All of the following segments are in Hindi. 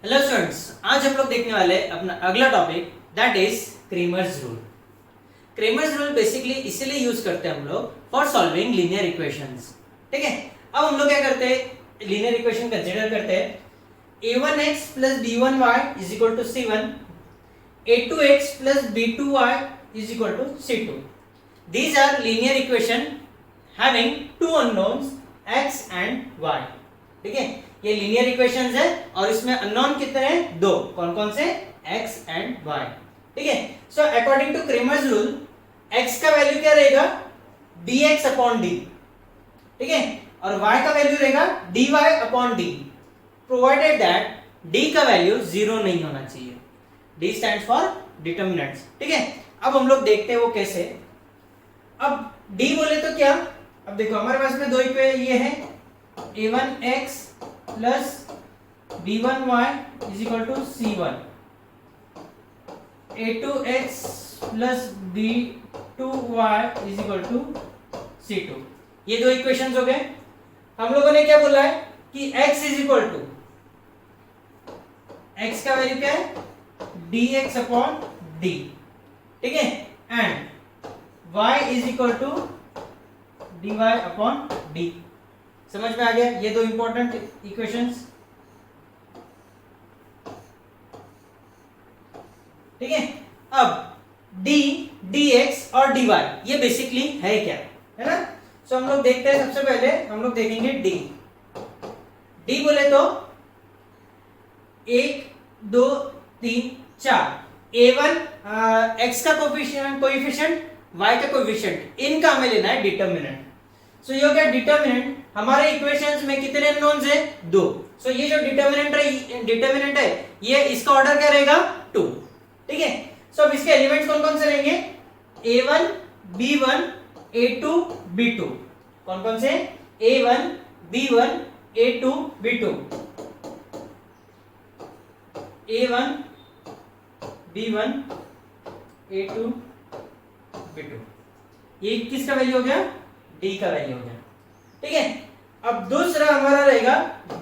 हेलो स्टूडेंट्स, आज हम लोग देखने वाले हैं अपना अगला topic that is Cramer's rule. Cramer's rule basically इसीलिए यूज करते हैं हम लोग फॉर सॉल्विंग लीनियर इक्वेशंस। ठीक है, अब हम लोग क्या करते हैं, लीनियर इक्वेशन कंसीडर करते हैं a1x plus b1y is equal to c1, a2x plus b2y is equal to c2. These are linear equation having two unknowns x and y. ठीक है, ये लीनियर इक्वेशंस है और इसमें अननोन कितने हैं? दो। कौन कौन से? x and y। ठीक है, so according to Cramer's rule x का वैल्यू क्या रहेगा? dx upon d। ठीक है, और y का वैल्यू रहेगा dy upon d, provided that d का वैल्यू जीरो नहीं होना चाहिए। d stands for determinants. ठीक है, अब हम लोग देखते हैं वो कैसे। अब d बोले तो क्या, अब देखो हमारे पास में दो इक्वेशन ये है a1x plus b1y is equal to c1, a2x plus b2y is equal to c2। ये दो इक्वेशंस हो गए। हम लोगों ने क्या बोला है कि x is equal to, x का वैल्यू क्या है? dx upon d। ठीक है, and y is equal to dy upon d। समझ में आ गया ये दो इंपॉर्टेंट इक्वेशंस। ठीक है, अब d, dx और dy ये बेसिकली है क्या, है ना? सो हम लोग देखते हैं, सबसे पहले हम लोग देखेंगे d बोले तो 1 2 3 4, a1 x का कोएफिशिएंट y का कोएफिशिएंट, इनका हमें लेना है डिटर्मिनेंट। सो ये हो गया डिटर्मिनेंट। हमारे इक्वेशंस में कितने नोन्स है? दो। सो ये जो डिटर्मिनेंट है ये इसका ऑर्डर क्या रहेगा? 2। ठीक है, सो अब इसके एलिमेंट्स कौन कौन से रहेंगे? a1 b1 a2 b2। कौन कौन से? a1 b1 a2 b2, a1 b1 a2 b2। ये किसका वैल्यू हो गया? d का वैल्यू हो गया। ठीक है, अब दूसरा हमारा रहेगा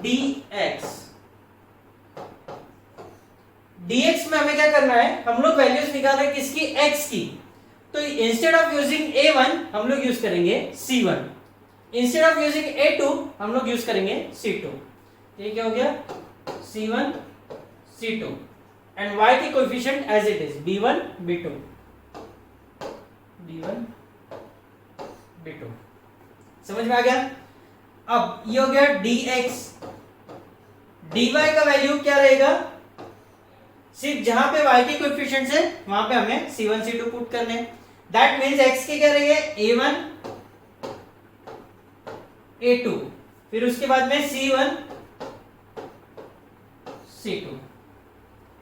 dx। dx में हमें क्या करना है, हम लोग वैल्यूज निकाल रहे हैं किसकी? x की। तो इंस्टेड ऑफ यूजिंग a1 हम लोग यूज करेंगे c1, instead of using a2 हम लोग यूज करेंगे c2। ये क्या हो गया? c1 c2 एंड y की coefficient as it is b1 b2 b1 b2। समझ में आ गया? अब ये हो गया dx। dy का वैल्यू क्या रहेगा? सिर्फ जहां पे y के कोएफिशिएंट्स है वहां पे हमें c1 c2 पुट करने। दैट मींस x के क्या रहेंगे? a1 a2, फिर उसके बाद में c1 c2।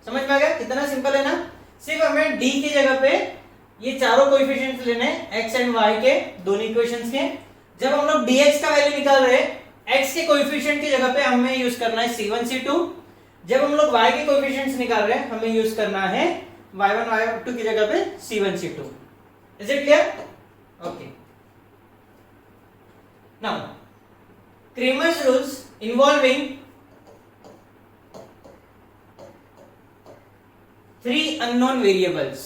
समझ में आ गया? कितना सिंपल है ना? सिर्फ हमें d की जगह पे ये चारों कोएफिशिएंट्स लेने हैं, x एंड y के दोनों इक्वेशंस के। जब हम लोग dx का वैल्यू निकाल रहे हैं, x के कोएफिशिएंट की जगह पे हमें यूज करना है c1 c2। जब हम लोग y के कोएफिशिएंट्स निकाल रहे हैं, हमें यूज करना है y1 y2 की जगह पे c1 c2। Is it clear? Okay, now Cramer's rules involving 3 unknown variables.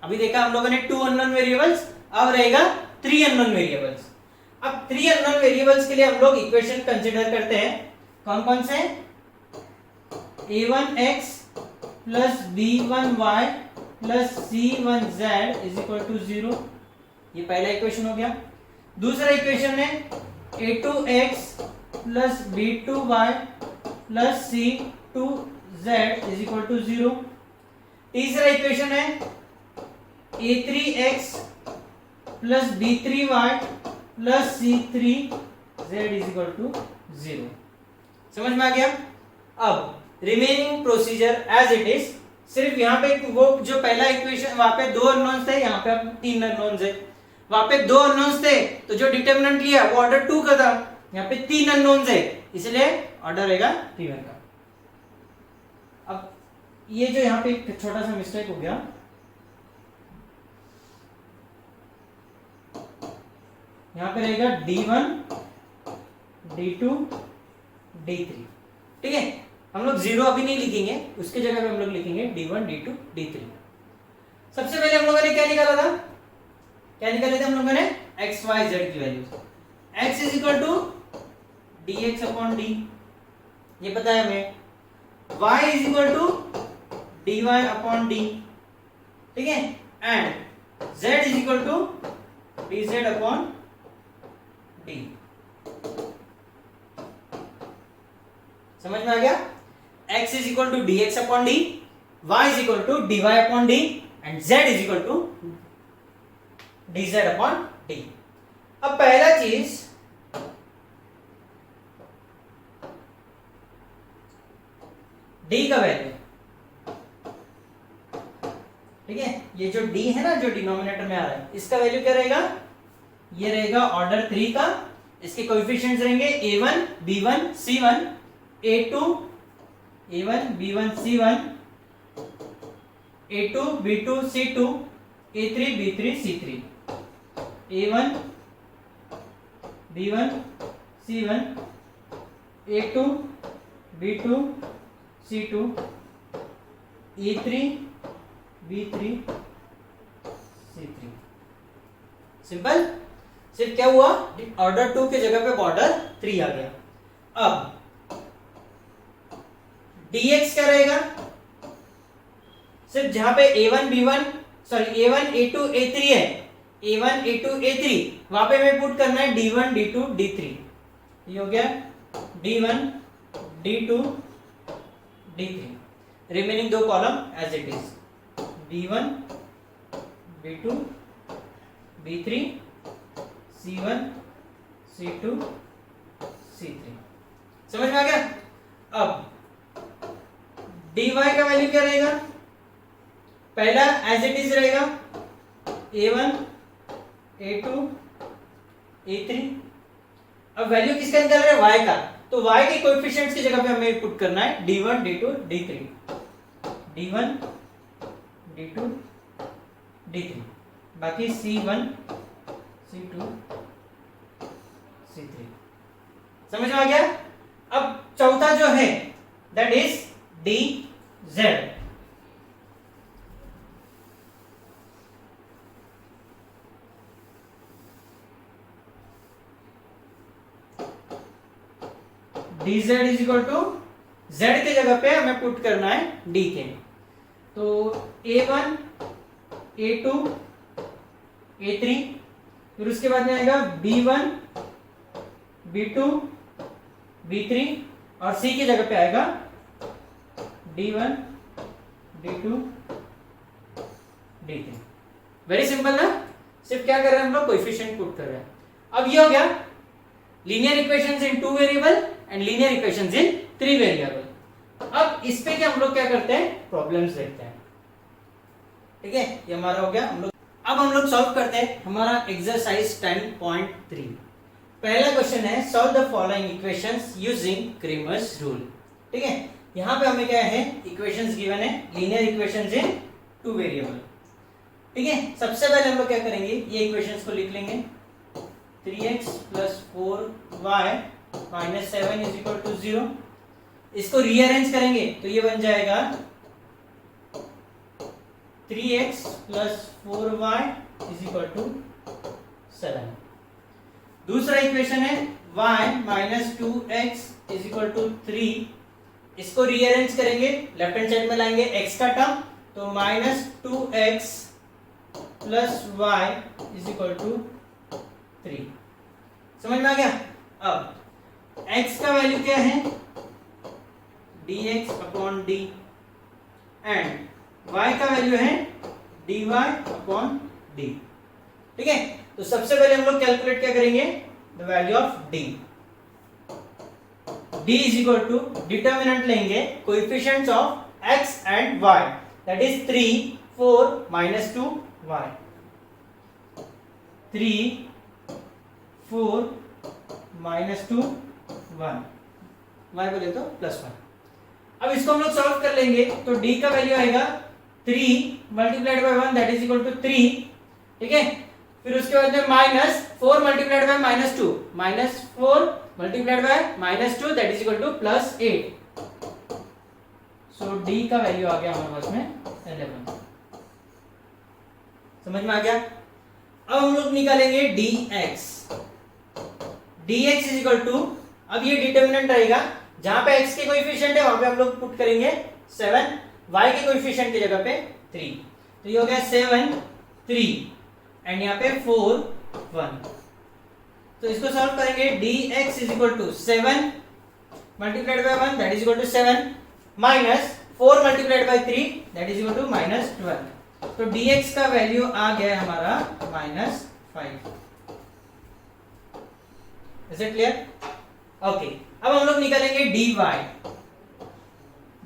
अभी देखा हम लोगों ने 2 अननोन वेरिएबल्स, अब रहेगा 3 अननोन वेरिएबल्स। अब 3 अननोन वेरिएबल्स के लिए हम लोग इक्वेशन कंसीडर करते हैं। कौन कौन से? a1x plus b1y plus c1z is equal to 0। ये पहला इक्वेशन हो गया। दूसरा इक्वेशन है a2x plus b2y plus c2z is equal to 0। तीसरा इक्वेशन है a3x plus b3y plus c3z is equal to 0। समझ में आ गया? अब remaining procedure as it is. सिर्फ यहाँ पे वो जो पहला इक्वेशन, वहां पे 2 अननोन्स थे, यहाँ पे अब 3 अननोन्स है। वहां पे 2 अननोन्स थे तो जो डिटर्मिनेंट लिया वो ऑर्डर 2 का था, यहाँ पे 3 अननोन्स है इसलिए ऑर्डर रहेगा 3 का। अब ये जो यहाँ पे एक छोटा सा मिस्टेक हो गया, यहाँ पे रहेगा d1 d2 d3। ठीक है, हम लोग 0 अभी नहीं लिखेंगे, उसके जगह पे हम लोग लिखेंगे d1 d2 d3। सबसे पहले हम लोगों ने क्या निकाला था, क्या निकाले थे हम लोगों ने x y z की वैल्यू। x is equal to dx upon d, ये पता है हमें। y is equal to dy upon d, ठीक है, and z is equal to dz upon d। समझ में आ गया? x is equal to dx upon d, y is equal to dy upon d and z is equal to dz upon d। अब पहला चीज d का वैल्यू, ठीक है, ये जो d है ना, जो डिनोमिनेटर में आ रहा है, इसका वैल्यू क्या रहेगा, ये रहेगा ऑर्डर 3 का। इसके कोएफिशिएंट्स रहेंगे a1 b1 c1, a2 a1 b1 c1, a2 b2 c2, a3 b3 c3, a1 b1 c1, a2 b2 c2, a3 b3 c3। Simple. सिर्फ क्या हुआ, ऑर्डर 2 के जगह पे ऑर्डर 3 आ गया। अब dx क्या रहेगा, सिर्फ जहां पे a1 b1 sorry a1 a2 a3 है, a1 a2 a3, वहां पे हमें पुट करना है d1 d2 d3। ये हो गया d1 d2 d3, remaining 2 column as it is, b1 b2 b3 c1 c2 c3। समझ में आ गया? अब dy का वैल्यू क्या रहेगा, पहला एज इट इज रहेगा a1 a2 a3। अब वैल्यू किसका निकल रहा है, y का, तो y के कोएफिशिएंट्स की जगह पे हमें पुट करना है d1 d2 d3, d1 d2 d3, बाकी c1 c2 c3। समझ में आ गया? अब चौथा जो है that is dz। dz is equal to z के जगह पे हमें पुट करना है d के, तो a1 a2 a3, फिर उसके बाद में आएगा b1 b2 b3 और c की जगह पे आएगा d1 d2 d3। Very simple ना, सिर्फ क्या कर रहे हैं हम लोग, कोएफिशिएंट पुट कर रहे हैं। अब ये हो गया linear equations in 2 variable and linear equations in 3 variable. अब इस पे क्या हम लोग क्या करते हैं, प्रॉब्लम्स देखते हैं, ठीक है, ये हमारा हो गया। अब हम लोग सॉल्व करते हैं हमारा एक्सरसाइज 10.3। पहला क्वेश्चन है solve the following equations using Cramer's rule. ठीक है, यहाँ पे हमें क्या है, इक्वेशंस गिवन है, लीनियर इक्वेशंस इन 2 वेरिएबल। ठीक है, सबसे पहले हम लोग क्या करेंगे, ये इक्वेशंस को लिख लेंगे, 3x + 4y - 7 = 0। इसको रीअरेंज करेंगे तो ये बन जाएगा 3x + 4y = 7। दूसरा इक्वेशन है y - 2x = 3। इसको रीअरेंज करेंगे, लेफ्ट हैंड साइड में लाएंगे x का टर्म, तो -2x + y = 3। समझ में आ गया? अब x का वैल्यू क्या है, dx/d एंड y का वैल्यू है dy/d। ठीक है, तो सबसे पहले हम लोग कैलकुलेट क्या करेंगे, the value of d। d = determinant लेंगे coefficients of x and y, that is 3 4 - 2y, 3 4 - 2 1, y बोले तो +1। अब इसको हम लोग सॉल्व कर लेंगे, तो d का वैल्यू आएगा 3 × 1 दैट इज इक्वल टू 3। ठीक है, फिर उसके बाद में -4 × -2 -4 × -2 that is equal to +8। So D का वैल्यू आ गया हमारे पास में 11। समझ में आ गया। अब हम लोग निकालेंगे dx। dx is equal to, अब ये डिटर्मिनेंट रहेगा, जहां पे x के कोएफिशिएंट है वहां पे हम लोग पुट करेंगे 7, y के कोएफिशिएंट की जगह पे 3, तो ये हो गया 7 3 एंड यहाँ पे 4 1। तो इसको सॉल्व करेंगे, dx is equal to 7 multiplied by 1 that is equal to 7 minus 4 multiplied by 3 that is equal to minus 12। तो dx का वैल्यू आ गया हमारा -5। Is it clear? ओके, अब हम लोग निकालेंगे dy।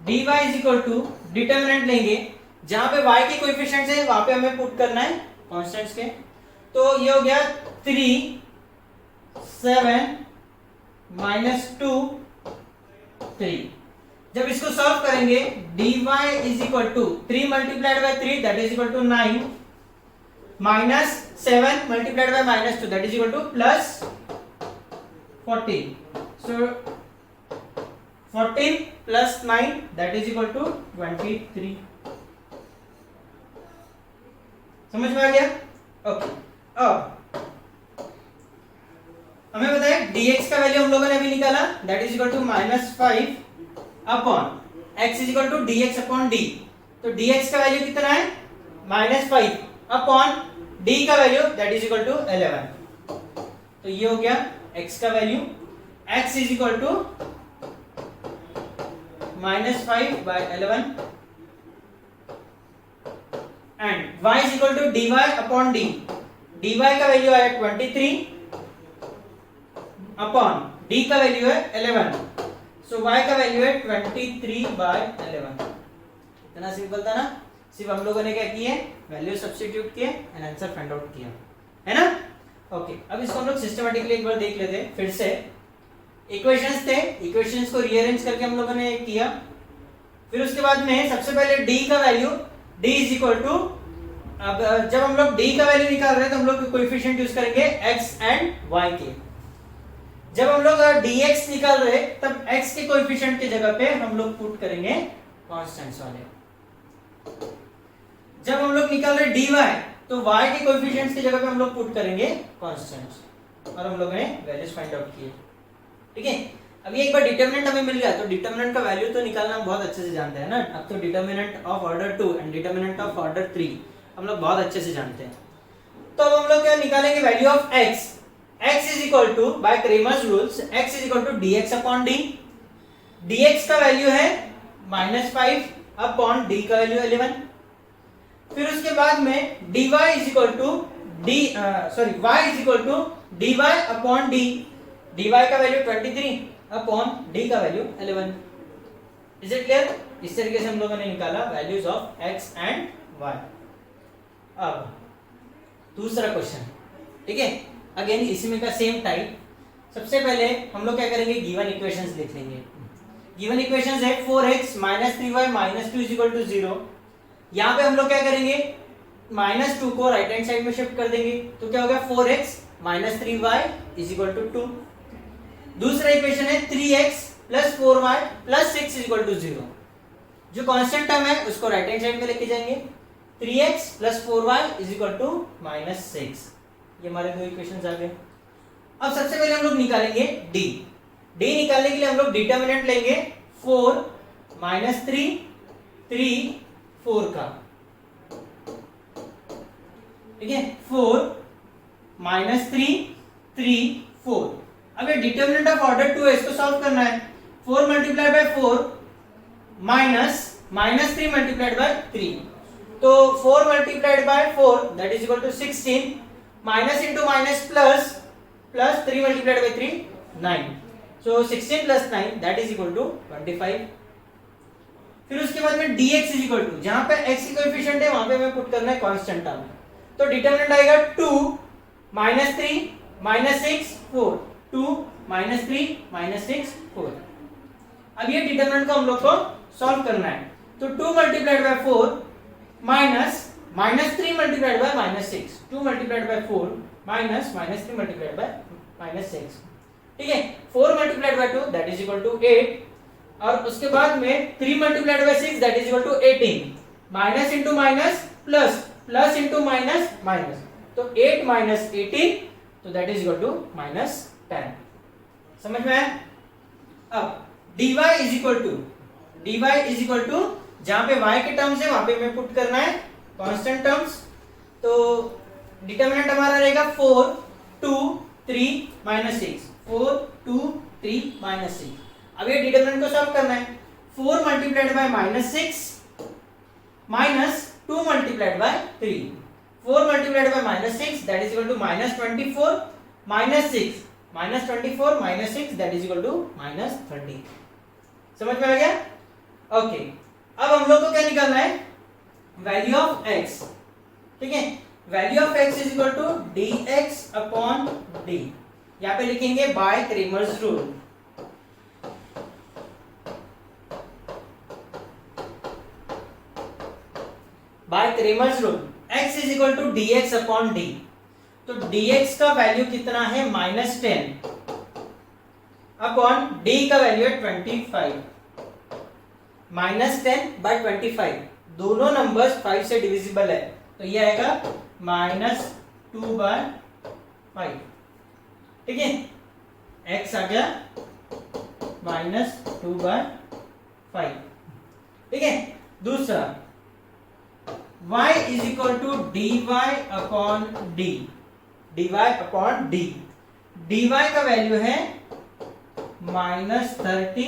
dy is equal to, determinant लेंगे, जहां पे y के कोएफिशिएंट्स है वहां पे हमें पुट करना है कांस्टेंट्स के। तो ये हो गया 3 7 -2 3। जब इसको सॉल्व करेंगे, dy is equal to 3 multiplied by 3 that is equal to 9 minus 7 multiplied by -2 that is equal to plus 14। So 14 plus 9 that is equal to 23। समझ में आ गया? ओके, अब हमें बताया dx का वैल्यू हम लोगों ने अभी निकाला, that is equal to -5 upon x is equal to dx upon d। तो dx का वैल्यू कितना है? -5 अपॉन d का value that is equal to 11। तो ये हो गया x का value, x is equal to -5 by 11 and y is equal to dy upon d। dy का वैल्यू आया 23 अपॉन d का वैल्यू है 11, सो y का वैल्यू है 23 by 11। इतना सिंपल था ना, सिर्फ हम लोगों ने क्या किए, वैल्यू सब्स्टिट्यूट किए एंड आंसर फाइंड आउट किया, है ना। ओके, अब इसको हम लोग सिस्टमैटिकली एक बार देख लेते हैं फिर से। इक्वेशंस थे, इक्वेशंस को रीअरेंज करके हम लोगों ने किया, फिर उसके बाद में सबसे पहले d का value, d is equal to, अब जब हम लोग d का वैल्यू निकाल रहे हैं तो हम लोग कोएफिशिएंट यूज करेंगे x एंड y के। जब हम लोग dx निकाल रहे तब x के कोएफिशिएंट की जगह पे हम लोग पुट करेंगे कांस्टेंट्स वाले। जब हम लोग निकाल रहे dy तो y के कोएफिशिएंट्स की जगह पे हम लोग पुट करेंगे कांस्टेंट्स, और हम लोगों ने वैल्यूज फाइंड आउट किए। ठीक है, अभी एक बार डिटरमिनेंट हमें मिल गया, तो डिटरमिनेंट का वैल्यू तो निकालना हम बहुत अच्छे से जानते हैं ना। अब तो determinant of order 2 and determinant of order 3 हम लोग बहुत अच्छे से जानते हैं। तो अब हम लोग क्या निकालेंगे, value of x। x is equal to, by Cramer's rules, x is equal to dx upon d। dx का वैल्यू है -5 अपॉन d का वैल्यू 11। फिर उसके बाद में dy is equal to y is equal to dy upon d। dy का वैल्यू 23 अपॉन d का वैल्यू 11। Is it clear? इस तरीके से हम लोगों ने निकाला values of x and y। अब दूसरा क्वेश्चन, ठीक है, अगेन इसी में का सेम टाइप। सबसे पहले हम लोग क्या करेंगे, गिवन इक्वेशंस लिख लेंगे। गिवन इक्वेशंस है 4x - 3y - 2 = 0। यहाँ पे हम लोग क्या करेंगे, -2 को राइट हैंड साइड में शिफ्ट कर देंगे, तो क्या हो गया 4x - 3y = 2। दूसरा इक्वेशन है 3x + 4y + 6 = 0। जो कांस्टेंट टर्म है उसको राइट हैंड साइड में लेके जाएंगे, 3x + 4y = -6। ये हमारे दो इक्वेशंस आ गए। अब सबसे पहले हम लोग निकालेंगे d। d निकालने के लिए हम लोग डिटरमिनेंट लेंगे 4 - 3 3 4 का, ठीक है, 4 - 3 3 4। अब ये डिटरमिनेंट ऑफ ऑर्डर 2 है, इसको सॉल्व करना है। 4 × 4 - 3 × 3, तो 4 × 4 that is equal to 16, minus into minus plus 3 × 3 9, so 16 + 9 that is equal to 25। फिर उसके बाद में dx इज इक्वल टू, जहां पे x की कोएफिशिएंट है वहां पे हमें पुट करना है कांस्टेंट टर्म, तो डिटरमिनेंट आएगा 2 - 3 - 6 4, 2 - 3 - 6 4। अब ये डिटरमिनेंट को हम लोग को सॉल्व करना है, तो 2 × 4 माइनस -3 × -6, 2 × 4 माइनस -3 × -6, ठीक है। 4 × 2 दैट इज इक्वल टू 8, और उसके बाद में 3 multiplied by 6 that is equal to 18, minus into minus plus, plus into minus minus, तो 8 माइनस 18 तो that is equal to minus 10। समझ में आया? अब dy इज इक्वल टू जहां पे y के टर्म्स है वहां पे हमें पुट करना है कांस्टेंट टर्म्स, तो डिटरमिनेंट हमारा रहेगा 4 2 3 माइनस 6, 4 2 3 माइनस 6। अब ये डिटरमिनेंट को सॉल्व करना है। 4 multiplied by minus 6 minus 2 multiplied by 3, 4 multiplied by minus 6 that is equal to minus 24, minus 6 minus 24 minus 6 that is equal to minus 30। समझ में आ गया? ओके, अब हम लोग को क्या निकालना है? Value of x। ठीक है, value of x is equal to dx upon d। यहां पे लिखेंगे by Cramer's rule. By Cramer's rule x is equal to dx upon d। तो dx का वैल्यू कितना है? माइनस 10 अपॉन d का वैल्यू है 25। माइनस 10 बाय 25, दोनों नंबर्स 5 से डिविजिबल है, तो ये आएगा माइनस 2 बाय 5। ठीक है, x आ गया माइनस 2 बाय 5। ठीक है, दूसरा y is equal to dy upon d, dy upon d। dy का वैल्यू है माइनस 30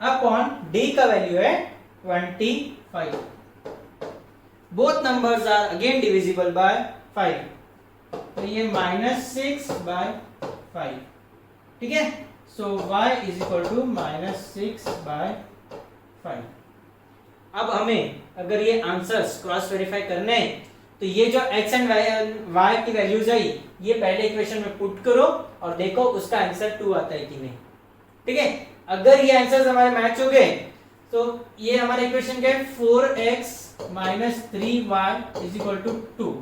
अपॉन d का वैल्यू है 25। Both numbers are again divisible by 5, तो ये माइनस 6 बाय 5। ठीक है, so y is equal to minus 6 by 5। अब हमें अगर ये आंसर्स क्रॉस वेरीफाई करने हैं तो ये जो x एंड y की वैल्यूज है ये पहले इक्वेशन में पुट करो और देखो उसका आंसर 2 आता है कि नहीं। ठीक है, अगर ये आंसर्स हमारे मैच हो गए तो ये हमारा इक्वेशन क्या है? 4x minus 3y is equal to 2।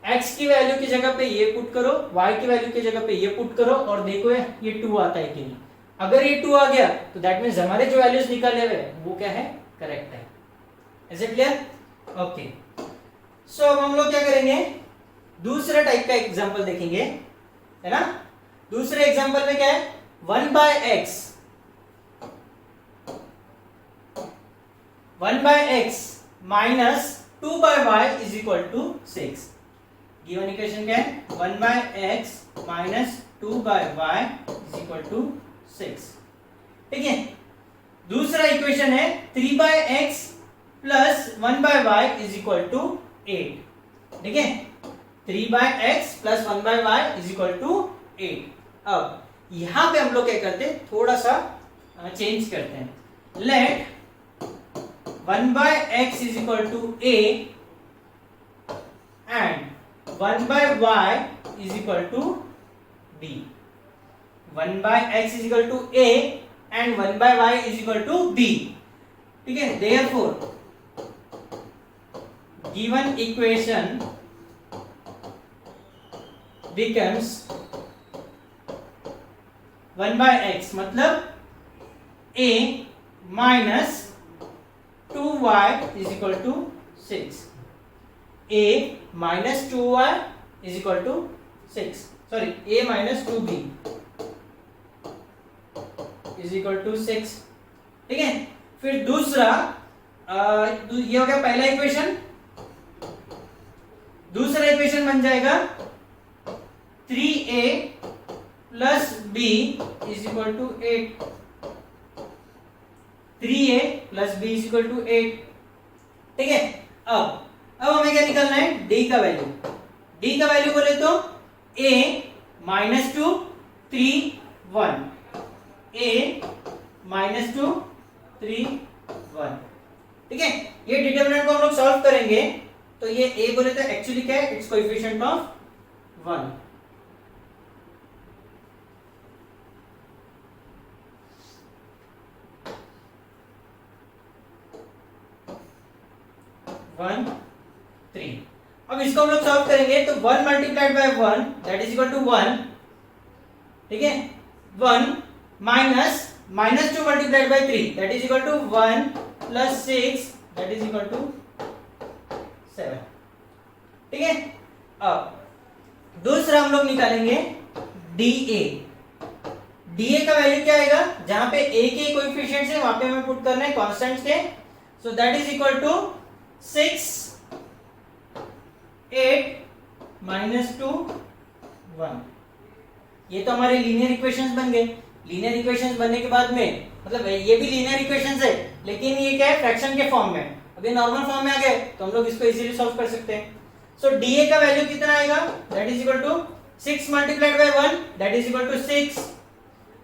x की वैल्यू की जगह पे ये पुट करो, y की वैल्यू की जगह पे ये पुट करो और देखो ये 2 आता है कि नहीं। अगर ये 2 आ गया तो दैट मींस हमारे जो वैल्यूज निकाले हुए वो क्या है? करेक्ट है। Is it clear? ओके, सो अब हम लोग क्या करेंगे? दूसरे टाइप का एग्जांपल देखेंगे, है ना? दूसरे एग्जांपल में क्या है? 1 by x minus 2 by y is equal to 6। Given equation क्या है? 1 by x minus 2 by y is equal to 6। ठीक है, दूसरा इक्वेशन है 3 by x plus 1 by y is equal to 8। ठीक है, 3 by x plus 1 by y is equal to 8। अब यहां पे हम लोग क्या करते हैं? थोड़ा सा चेंज करते हैं। Let 1 by x is equal to a and 1 by y is equal to b। 1 by x is equal to a and 1 by y is equal to b। ठीक है, therefore given equation becomes 1 by x मतलब a minus 2y is equal to 6। a minus 2y is equal to 6, sorry a minus 2b is equal to 6। ठीक है, फिर दूसरा ये हो गया पहला इक्वेशन। दूसरा इक्वेशन बन जाएगा 3a plus b is equal to 8। 3a plus b is equal to 8। ठीक है, अब हमें क्या निकालना है? d का वैल्यू। d का वैल्यू बोले तो a माइनस 2 3 1, a माइनस 2 3 1। ठीक है, ये डिटरमिनेंट को हम लोग सॉल्व करेंगे तो ये a बोले तो एक्चुअली क्या है? It's coefficient of 1। वन 3। अब इसको हम लोग सॉल्व करेंगे तो 1 multiplied by 1 that is equal to 1। ठीक है, 1 minus minus 2 multiplied by 3 that is equal to 1 plus 6 that is equal to 7। ठीक है, अब दूसरा हम लोग निकालेंगे DA। DA का वैल्यू क्या आएगा, जहां पे A के कोएफिशिएंट्स है वहां पे हमें पुट करना है कांस्टेंट्स के, so that is equal to 6 8 minus 2 1। ये तो हमारे लीनियर इक्वेशंस बन गए। लीनियर इक्वेशंस बनने के बाद में मतलब ये भी लीनियर इक्वेशंस है, लेकिन ये क्या है, फ्रैक्शन के फॉर्म में। अभी नॉर्मल फॉर्म में आ गए तो हम लोग इसको इजीली सॉल्व कर सकते हैं। सो DA का वैल्यू कितना आएगा, that is equal to 6 multiplied by 1 that is equal to 6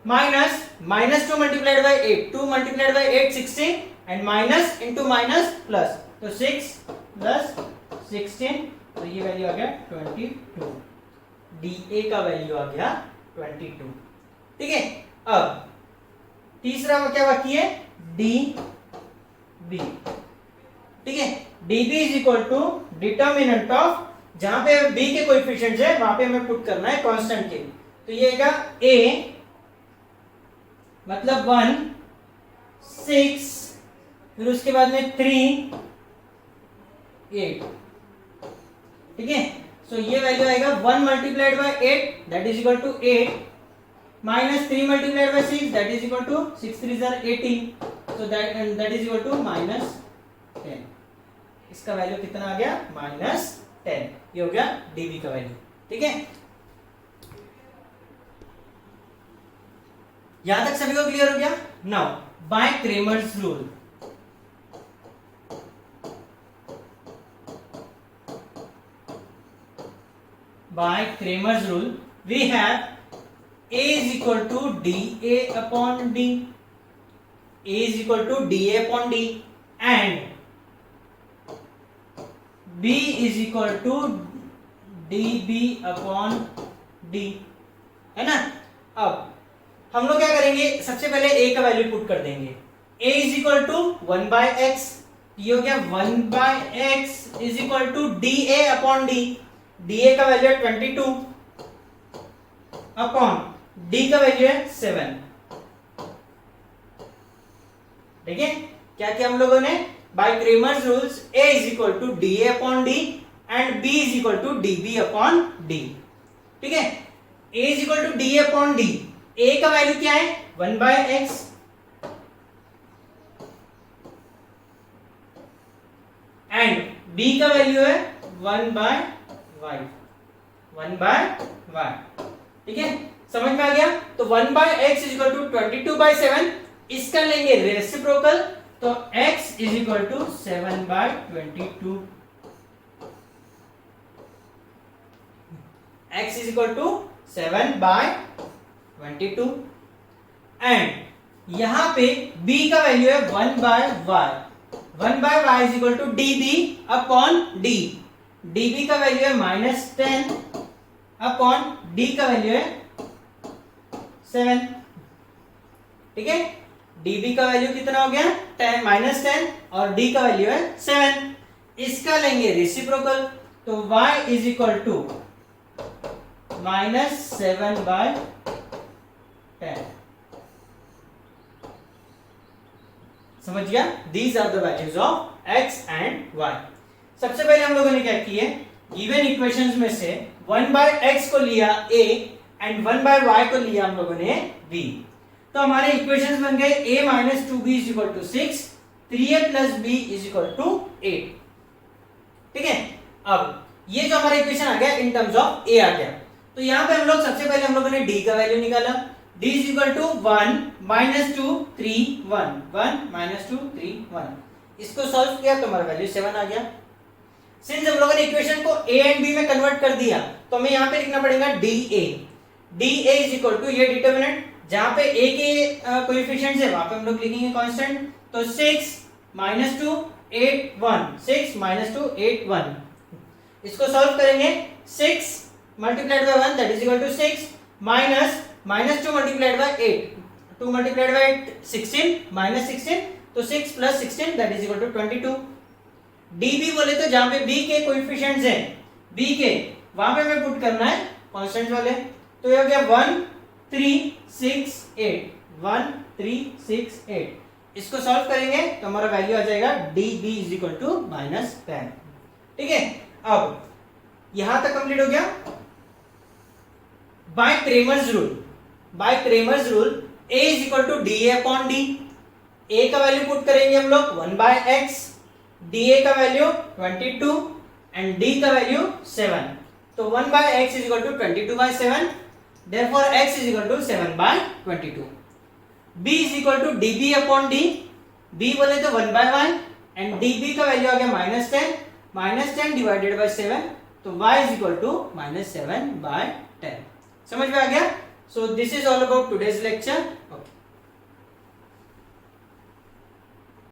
minus 2 multiplied by 8 2 multiplied by 8 16 and minus into minus plus, तो 6 प्लस 16, तो ये वैल्यू आ गया 22। DA का वैल्यू आ गया 22। ठीक है, अब तीसरा वो क्या बाकी है, DB। ठीक है, DB is equal to determinant of, जहां पे B के कोएफिशिएंट्स है वहां पे हमें पुट करना है कांस्टेंट के, तो ये आएगा A मतलब 1 6 फिर उसके बाद में 3 8। ठीक है, सो ये वैल्यू आएगा 1 multiplied by 8 that is equal to 8 minus 3 multiplied by 6 that is equal to 6 3 जार 18, so that is equal to minus 10। इसका वैल्यू कितना आ गया, माइनस 10। ये हो गया DB का वैल्यू। ठीक है, यहां तक सभी को क्लियर हो गया। Now bye Cramer's rule, by Kramer's rule we have A is equal to DA upon D, A is equal to DA upon D and B is equal to DB upon D, है ना। अब हम लोग क्या करेंगे, सबसे पहले A का वैल्यू पुट कर देंगे। A is equal to 1 by x, ये हो गया 1 by x is equal to DA upon D। DA का वैल्यू है 22 अपॉन D का वैल्यू है 7। ठीक है, क्या किया हम लोगों ने, by Cramer's rules A is equal to DA upon D and B is equal to DB upon D। ठीक है, A is equal to DA upon D, A का वैल्यू क्या है 1 by x एंड B का वैल्यू है 1 by y, 1 by y। ठीक है, समझ में आ गया। तो 1 by x is equal to 22 by 7, इसका लेंगे रेसिप्रोकल, तो x is equal to 7 by 22, x is equal to 7 by 22 and यहां पे b का वैल्यू है 1 by y, 1 by y is equal to db upon d, db का वैल्यू है माइनस 10 अपॉन d का वैल्यू है 7। ठीक है, db का वैल्यू कितना हो गया 10 माइनस 10 और d का वैल्यू है 7। इसका लेंगे रेसिप्रोकल, तो y is equal to minus 7 by 10। समझ गया, these are the values of x and y। सबसे पहले हम लोगों ने क्या किए, गिवन इक्वेशंस में से 1 by x को लिया a एंड 1 by y को लिया हम लोगों ने b, तो हमारे इक्वेशंस बन गए a minus 2b is equal to 6, 3a plus b is equal to 8। ठीक है, अब ये जो हमारा इक्वेशन आ गया इन टर्म्स ऑफ a आ गया, तो यहां पे हम लोग सबसे पहले हम लोगों ने d का वैल्यू निकाला, d is equal to 1 minus 2 3 1, 1 minus 2 3 1। इसको सॉल्व किया तो हमारा वैल्यू 7 आ गया। सिंस हम लोगों ने इक्वेशन को a एंड b में कन्वर्ट कर दिया, तो हमें यहां पे लिखना पड़ेगा dA, dA is equal to ये डिटरमिनेंट, जहां पे a के कोएफिशिएंट्स है वहां पे हम लोग लिखेंगे कांस्टेंट, तो 6 माइनस 2 8 1, 6 माइनस 2 8 1। इसको सॉल्व करेंगे, 6 multiplied by 1 that is equal to 6 minus minus 2 multiplied by 8, 2 multiplied by 16 minus 16, तो 6 plus 16 that is equal to 22। dB बोले तो जहां पे b के कोएफिशिएंट्स हैं b के वहां पे हमें पुट करना है कांस्टेंट वाले, तो ये हो गया 1 3 6 8, 1 3 6 8। इसको सॉल्व करेंगे तो हमारा वैल्यू आ जाएगा db इज इक्वल टू -10। ठीक है, अब यहां तक कंप्लीट हो गया। By Cramer's rule a is equal to da upon d। a का वैल्यू पुट करेंगे हम लोग 1/x, da का वैल्यू 22 एंड d का वैल्यू 7। तो 1/x is equal to 22/7, therefore x is equal to 7/22। b is equal to db upon d, b बोले तो 1/y एंड db का वैल्यू आ गया -10 डिवाइडेड बाय 7, तो y इज इक्वल टू -7/10। समझ में आ गया? So this is all about today's lecture. Okay.